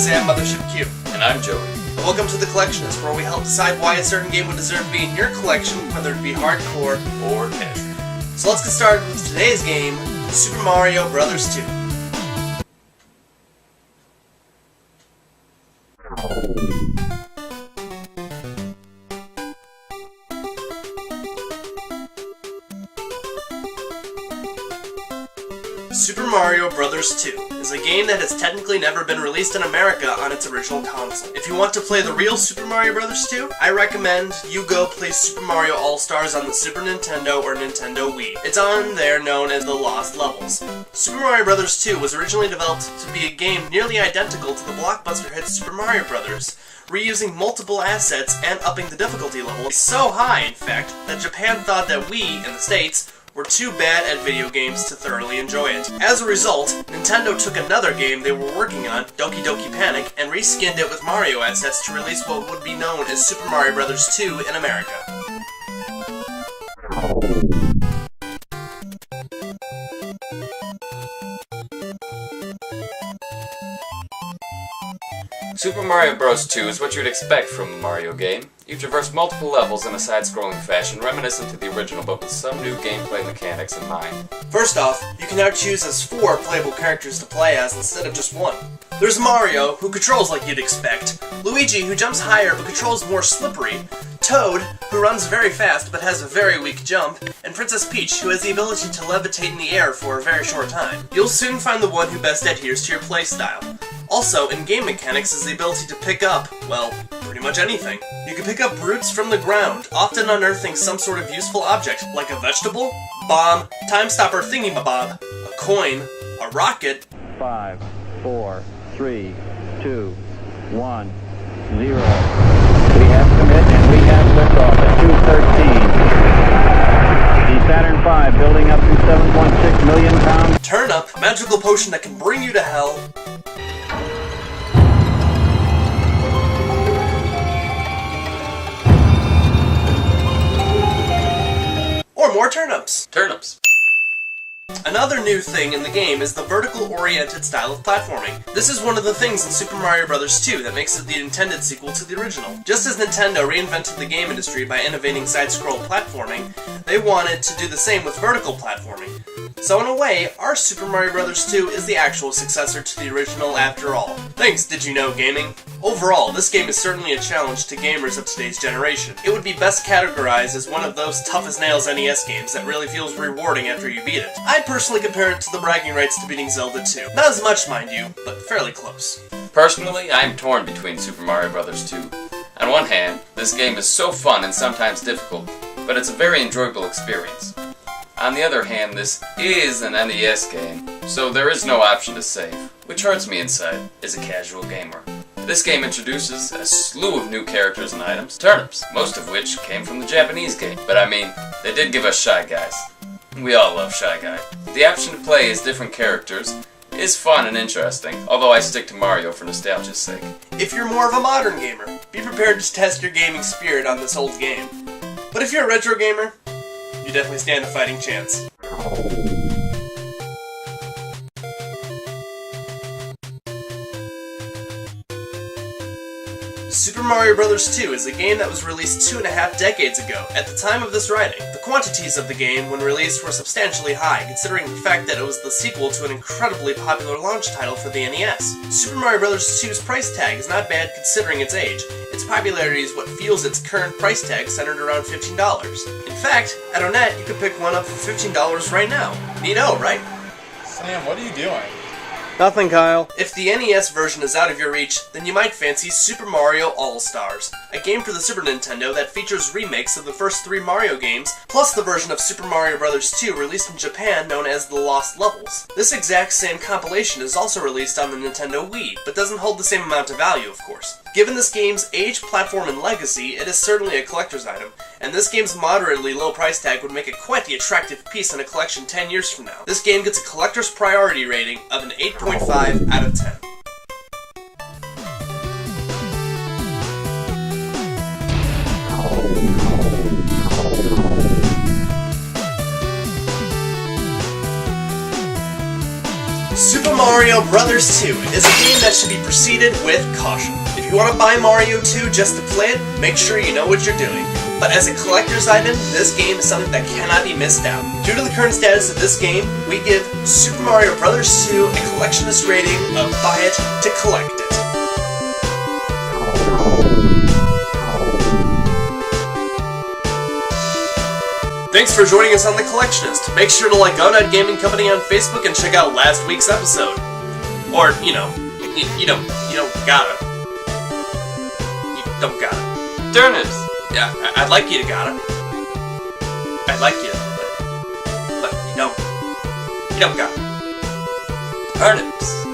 Sam, Mothership-Q. And I'm Joey. And welcome to The Collectionist, where we help decide why a certain game would deserve to be in your collection, whether it be hardcore or casual. So let's get started with today's game, Super Mario Bros. 2. Super Mario Bros. 2 is a game that has technically never been released in America on its original console. If you want to play the real Super Mario Bros. 2, I recommend you go play Super Mario All-Stars on the Super Nintendo or Nintendo Wii. It's on there known as the Lost Levels. Super Mario Bros. 2 was originally developed to be a game nearly identical to the blockbuster hit Super Mario Bros., reusing multiple assets and upping the difficulty level so high, in fact, that Japan thought that we, in the States, were too bad at video games to thoroughly enjoy it. As a result, Nintendo took another game they were working on, Doki Doki Panic, and reskinned it with Mario assets to release what would be known as Super Mario Bros. 2 in America. Super Mario Bros. 2 is what you'd expect from a Mario game. You traverse multiple levels in a side-scrolling fashion reminiscent to the original but with some new gameplay mechanics in mind. First off, you can now choose as 4 playable characters to play as instead of just 1. There's Mario, who controls like you'd expect, Luigi, who jumps higher but controls more slippery, Toad, who runs very fast but has a very weak jump, and Princess Peach, who has the ability to levitate in the air for a very short time. You'll soon find the one who best adheres to your playstyle. Also, in-game mechanics is the ability to pick up, well, pretty much anything. You can pick up roots from the ground, often unearthing some sort of useful object, like a vegetable, bomb, time-stopper thingy-mabob, a coin, a rocket. 5, 4, 3, 2, 1, 0. We have commit and we have liftoff at 2:13. The Saturn V building up to 7.6 million pounds. Turnip, magical potion that can bring you to hell. Or more turnips. Turnips. Another new thing in the game is the vertical-oriented style of platforming. This is one of the things in Super Mario Bros. 2 that makes it the intended sequel to the original. Just as Nintendo reinvented the game industry by innovating side-scroll platforming, they wanted to do the same with vertical platforming. So in a way, our Super Mario Bros. 2 is the actual successor to the original after all. Thanks, Did You Know Gaming? Overall, this game is certainly a challenge to gamers of today's generation. It would be best categorized as one of those tough-as-nails NES games that really feels rewarding after you beat it. I'd personally compare it to the bragging rights to beating Zelda 2. Not as much, mind you, but fairly close. Personally, I'm torn between Super Mario Bros. 2. On one hand, this game is so fun and sometimes difficult, but it's a very enjoyable experience. On the other hand, this is an NES game, so there is no option to save, which hurts me inside as a casual gamer. This game introduces a slew of new characters and items, turnips, most of which came from the Japanese game. But I mean, they did give us Shy Guys. We all love Shy Guy. The option to play as different characters is fun and interesting, although I stick to Mario for nostalgia's sake. If you're more of a modern gamer, be prepared to test your gaming spirit on this old game. But if you're a retro gamer, you definitely stand a fighting chance. Super Mario Bros. 2 is a game that was released 2.5 decades ago, at the time of this writing. The quantities of the game when released were substantially high, considering the fact that it was the sequel to an incredibly popular launch title for the NES. Super Mario Bros. 2's price tag is not bad considering its age. Its popularity is what fuels its current price tag centered around $15. In fact, at O-nett you can pick one up for $15 right now. Neato, right? Sam, what are you doing? Nothing, Kyle. If the NES version is out of your reach, then you might fancy Super Mario All-Stars, a game for the Super Nintendo that features remakes of the first 3 Mario games, plus the version of Super Mario Bros. 2 released in Japan known as the Lost Levels. This exact same compilation is also released on the Nintendo Wii, but doesn't hold the same amount of value, of course. Given this game's age, platform, and legacy, it is certainly a collector's item, and this game's moderately low price tag would make it quite the attractive piece in a collection 10 years from now. This game gets a collector's priority rating of an 8.5 out of 10. Super Mario Bros. 2 is a game that should be proceeded with caution. If you want to buy Mario 2 just to play it, make sure you know what you're doing. But as a collector's item, this game is something that cannot be missed out. Due to the current status of this game, we give Super Mario Bros. 2 a collectionist rating of buy it to collect it. Thanks for joining us on The Collectionist. Make sure to like O-nett Gaming Company on Facebook and check out last week's episode. Or, you know, you don't gotta. You don't gotta. Turnips! Yeah, I'd like you to gotta. I'd like you, but you don't. You don't gotta. Turnips!